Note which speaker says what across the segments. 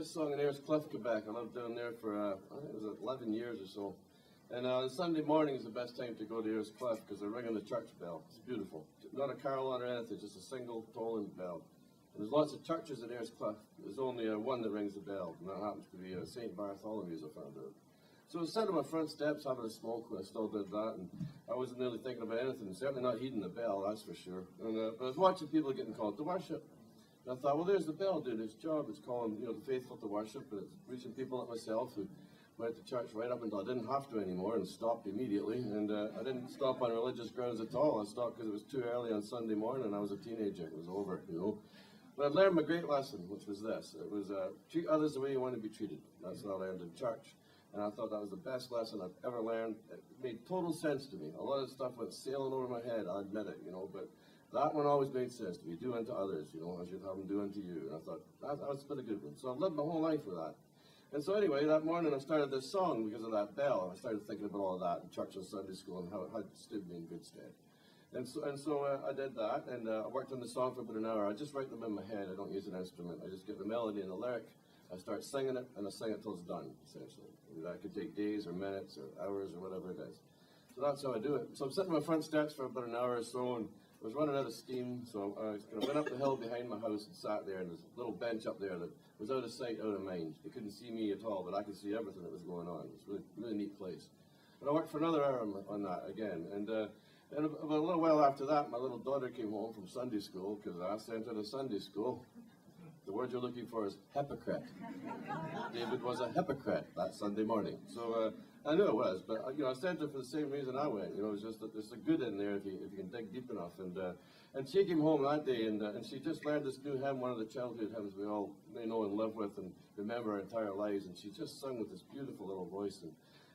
Speaker 1: this song in Ayers Cliff, Quebec. I lived down there for, I think it was 11 years or so. And Sunday morning is the best time to go to Ayers Cliff because they're ringing the church bell. It's beautiful. Not a carol or anything, just a single tolling bell. And there's lots of churches at Ayers Cliff. There's only one that rings the bell, and that happens to be St. Bartholomew's, I found out. So I was sitting on my front steps having a smoke, and I still did that, and I wasn't really thinking about anything, certainly not heeding the bell, that's for sure. And, but I was watching people getting called to worship. And I thought, well, there's the bell doing its job. It's calling, you know, the faithful to worship, but it's reaching people like myself who went to church right up until I didn't have to anymore and stopped immediately. And I didn't stop on religious grounds at all. I stopped because it was too early on Sunday morning and I was a teenager. It was over, you know. But I learned a great lesson, which was this. It was treat others the way you want to be treated. That's what I learned in church. And I thought that was the best lesson I've ever learned. It made total sense to me. A lot of stuff went sailing over my head, I admit it, you know, but that one always made sense to me. Do unto others, you know, as you'd have them do unto you. And I thought, that's been a good one. So I've lived my whole life with that. And so anyway, that morning I started this song because of that bell. I started thinking about all of that in church and Sunday school and how it had stood me in good stead. And so I did that, and I worked on the song for about an hour. I just write them in my head. I don't use an instrument. I just get the melody and the lyric. I start singing it, and I sing it till it's done, essentially. That could take days or minutes or hours or whatever it is. So that's how I do it. So I'm sitting on my front steps for about an hour or so, and I was running out of steam, so I went up the hill behind my house and sat there, and there's a little bench up there that was out of sight, out of mind. They couldn't see me at all, but I could see everything that was going on. It's a really neat place. And I worked for another hour on that again, and about a little while after that, my little daughter came home from Sunday school, because I sent her to Sunday school. The word you're looking for is hypocrite. David was a hypocrite that Sunday morning. So I knew it was, but you know, I sent her for the same reason I went. You know, it was just that there's a good in there if you can dig deep enough. And she came home that day, and she just learned this new hymn, one of the childhood hymns we all know and live with and remember our entire lives. And she just sung with this beautiful little voice.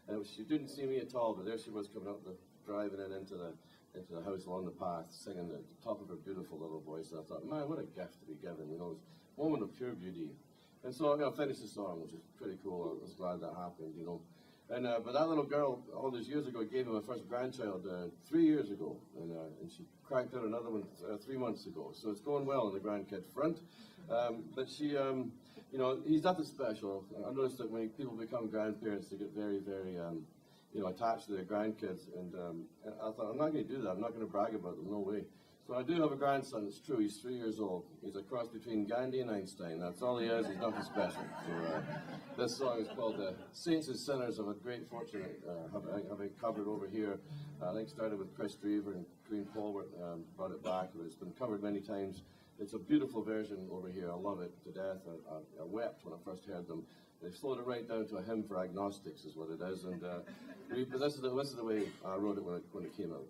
Speaker 1: And she didn't see me at all, but there she was coming up driving into the house along the path, singing at the top of her beautiful little voice. And I thought, man, what a gift to be given, you know, it's a moment of pure beauty. And so, you know, I finished the song, which is pretty cool. I was glad that happened, you know. And but that little girl, all those years ago, gave me my first grandchild 3 years ago, and she cracked out another one 3 months ago. So it's going well on the grandkid front. But she, you know, he's nothing special. I noticed that when people become grandparents, they get very, very you know, attached to their grandkids, and I thought, I'm not going to do that. I'm not going to brag about them, no way. So I do have a grandson. It's true. He's 3 years old. He's a cross between Gandhi and Einstein. That's all he is. He's nothing special. So this song is called "Saints and Sinners." I've had great fortune having covered over here. I think started with Chris Drever and Green Paul brought it back. It's been covered many times. It's a beautiful version over here. I love it to death. I wept when I first heard them. They've slowed it right down to a hymn for agnostics, is what it is. And but this is the way I wrote it when it came out.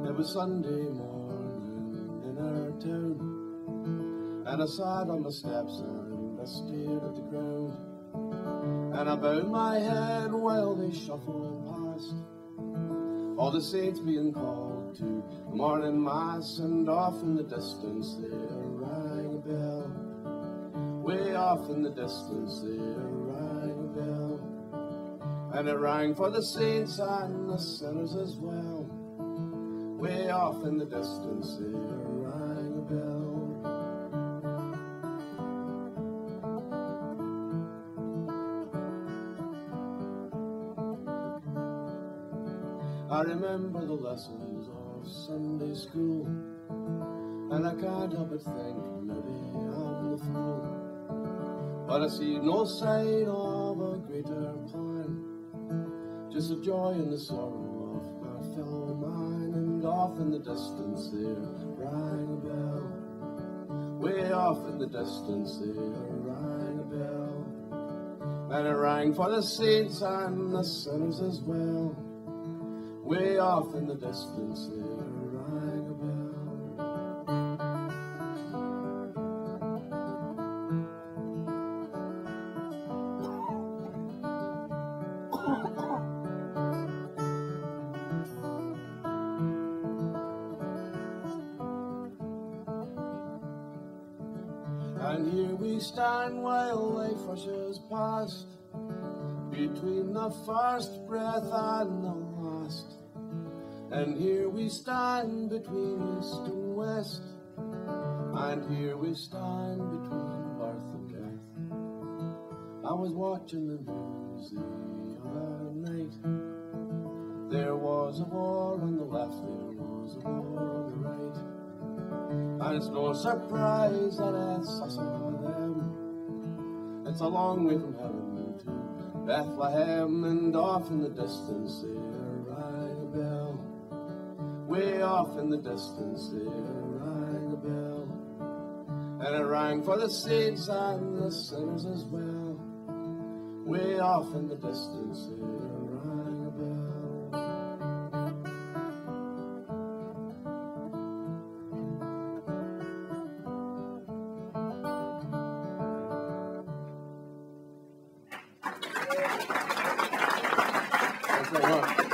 Speaker 1: It was Sunday morning in our town, and I sat on the steps and I stared at the ground, and I bowed my head while they shuffled past, all the saints being called to the morning mass, and off in the distance there rang a bell. Way off in the distance there rang a bell, and it rang for the saints and the sinners as well. Way off in the distance there rang a bell. I remember the lessons of Sunday school, and I can't help but think maybe I'm the fool. But I see no sign of a greater plan, just the joy and the sorrow of my fellow man. And off in the distance there rang a bell. Way off in the distance there rang a bell, and it rang for the saints and the sinners as well. Way off in the distance there rang a bell. And here we stand while life rushes past, between the first breath and the last. And here we stand between east and west, and here we stand between birth and death. I was watching the news the other night. There was a war on the left, there was a war on the right. And it's no surprise that I saw them. It's a long way from heaven to Bethlehem, and off in the distance there rang a bell. Way off in the distance there rang a bell. And it rang for the saints and the sinners as well. Way off in the distance there rang a bell. Thanks very much.